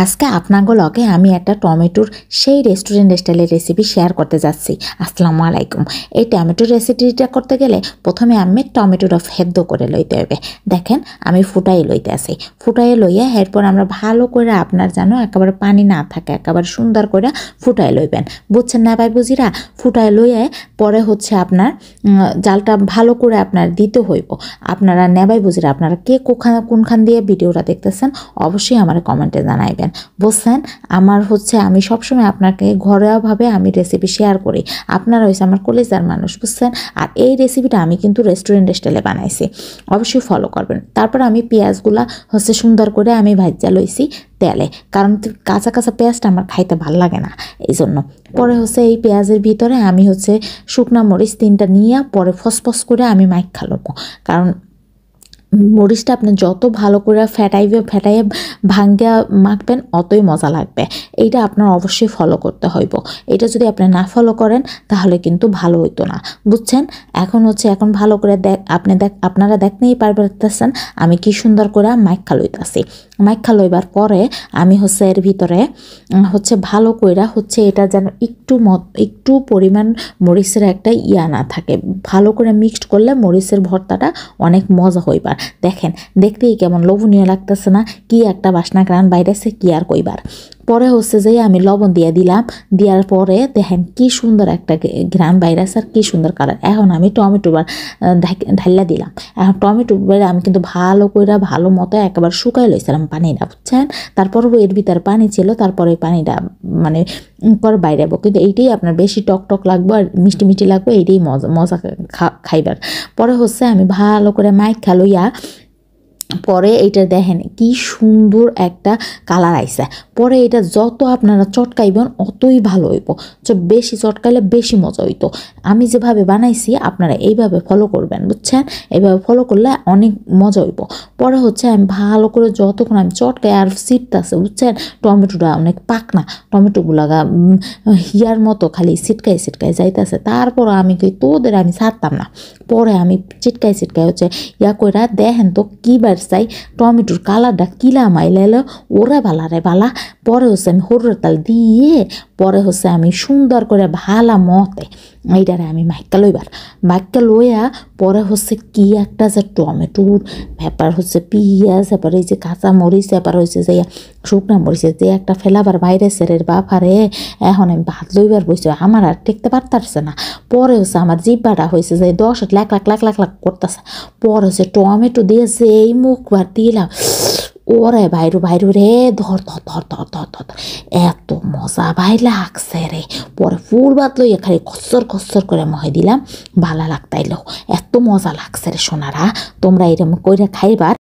আজকে আপনাদের লগে আমি একটা টমেটোর সেই রেস্টুরেন্ট স্টাইলের রেসিপি শেয়ার করতে যাচ্ছি। আসসালামু আলাইকুম। এই টমেটোর রেসিপিটা করতে গেলে প্রথমে আমি টমেটোটা সেদ্ধ করে লইতে হবে। দেখেন আমি ফুটাই লইতে আসি, ফুটাই লইয়া এরপর আমরা ভালো করে আপনার জানো একেবারে পানি না থাকে একেবারে সুন্দর করে ফুটাই লইবেন, বুঝছেন না ভাই বুঝিরা? ফুটাই লইয়া পরে হচ্ছে আপনার জালটা ভালো করে আপনার দিতে হইব। আপনারা নেবাই বুঝিরা আপনারা কে কোনখান দিয়ে ভিডিওটা দেখতেছেন অবশ্যই আমার কমেন্টে জানাইবেন, বুঝছেন? আমার হচ্ছে আমি সবসময় আপনাকে ঘরোয়াভাবে আমি রেসিপি শেয়ার করি, আপনারা হয়েছে আমার কলেজার মানুষ, বুঝছেন? আর এই রেসিপিটা আমি কিন্তু রেস্টুরেন্ট স্টাইলে বানাইছি, অবশ্যই ফলো করবেন। তারপর আমি পেঁয়াজগুলা হচ্ছে সুন্দর করে আমি ভাজা লইছি তেলে, কারণ কাঁচা কাঁচা পেঁয়াজটা আমার খাইতে ভাল লাগে না, এই জন্য। পরে হচ্ছে এই পেঁয়াজের ভিতরে আমি হচ্ছে শুকনা মরিচ 3টা নিয়ে পরে ফসফস করে আমি মাইখা লবো, কারণ মরিচটা আপনি যত ভালো করে ফেটাইয়ে ভাঙ্গা মাখবেন অতই মজা লাগবে। এইটা আপনার অবশ্যই ফলো করতে হইব। এটা যদি আপনি না ফলো করেন তাহলে কিন্তু ভালো হইতো না, বুঝছেন? এখন ভালো করে আপনারা দেখতেই পারতেছেন আমি কি সুন্দর করে মাইখা লইতাছি। মাইখা লইবার পরে আমি হচ্ছে এর ভিতরে হচ্ছে ভালো কইরা হচ্ছে এটা যেন একটু পরিমাণ মরিচের একটা না থাকে, ভালো করে মিক্সড করলে মরিচের ভর্তাটা অনেক মজা হইবার। দেখেন দেখতেই কেমন লোভনীয় লাগতেছে না? কি একটা বাসনা গ্রান বাইরেছে, কি আর কইবার। পরে হচ্ছে যে আমি লবণ দিয়ে দিলাম, দেওয়ার পরে দেখেন কি সুন্দর একটা ঘ্রাণ বাইরেছে আর কি সুন্দর কালার। এখন আমি টমেটো ঢাইলা দিলাম। এখন টমেটো আমি কিন্তু ভালো করে ভালো মতো একেবারে শুকাই লইছিলাম পানিটা, বুঝছেন? তারপর এর ভিতরে পানি ছিল, তারপরে ওই পানিটা মানে পরে বাইরে যাবো, কিন্তু এইটাই আপনার বেশি টক লাগবে আর মিষ্টি লাগবে, এইটাই মজা খাইবার। পরে হচ্ছে আমি ভালো করে মাইখা লইয়া পরে এইটা দেখেন কি সুন্দর একটা কালার আইছে। পরে এটা যত আপনারা চটকাইবেন অতই ভালো হইব, বেশি চটকাইলে বেশি মজা হইতো। আমি যেভাবে বানাইছি আপনারা এইভাবে ফলো করবেন, বুঝছেন? এইভাবে ফলো করলে অনেক মজা হইব। পরে হচ্ছে আমি ভালো করে যতক্ষণ আমি চটকাই আর সিটতাছে, বুঝছেন? টমেটোটা অনেক পাকনা, টমেটোগুলা হিয়ার মতো খালি ছিটকাই যাইতেছে। তারপর আমি তোদের আমি ছাড়তাম না, পরে আমি চিটকাই হচ্ছে কইরা দেখেন তো কি চাই টমেটোর কালারটা কিলা মাইলাইলো ওরে বালা রে বালা। পরে হচ্ছে আমি হরুর তাল দিয়ে পরে হচ্ছে আমি সুন্দর করে ভালা মতে এইটারে আমি মাইকা লইয়া পরে হচ্ছে কি একটা যে টমেটোর ব্যাপার হচ্ছে পেঁয়াজ, এবার এই যে কাঁচা মরিচ, এবার হচ্ছে যে শুকনা মরিচের যে একটা ফেলাবার বাইরে সেরের বাপারে। এখন আমি ভাত লইবার বসে আমার আর টেকতে পারতারছে না। পরে হচ্ছে আমার জিব্বাটা হয়েছে যে 10 লাখ করতেছে। পরে হচ্ছে টমেটো দিয়ে এই মুখ বার দিলাম, ওরে বাইরু রে ধর এত মজা ভাই লাগছে রে। পরে ফুল ভাত লইয়া খালি খসর করে মহে দিলাম, ভালো লাগতাইলো, এত মজা লাগছে রে সোনারা। তোমরা এরকম কইরা খাইবার।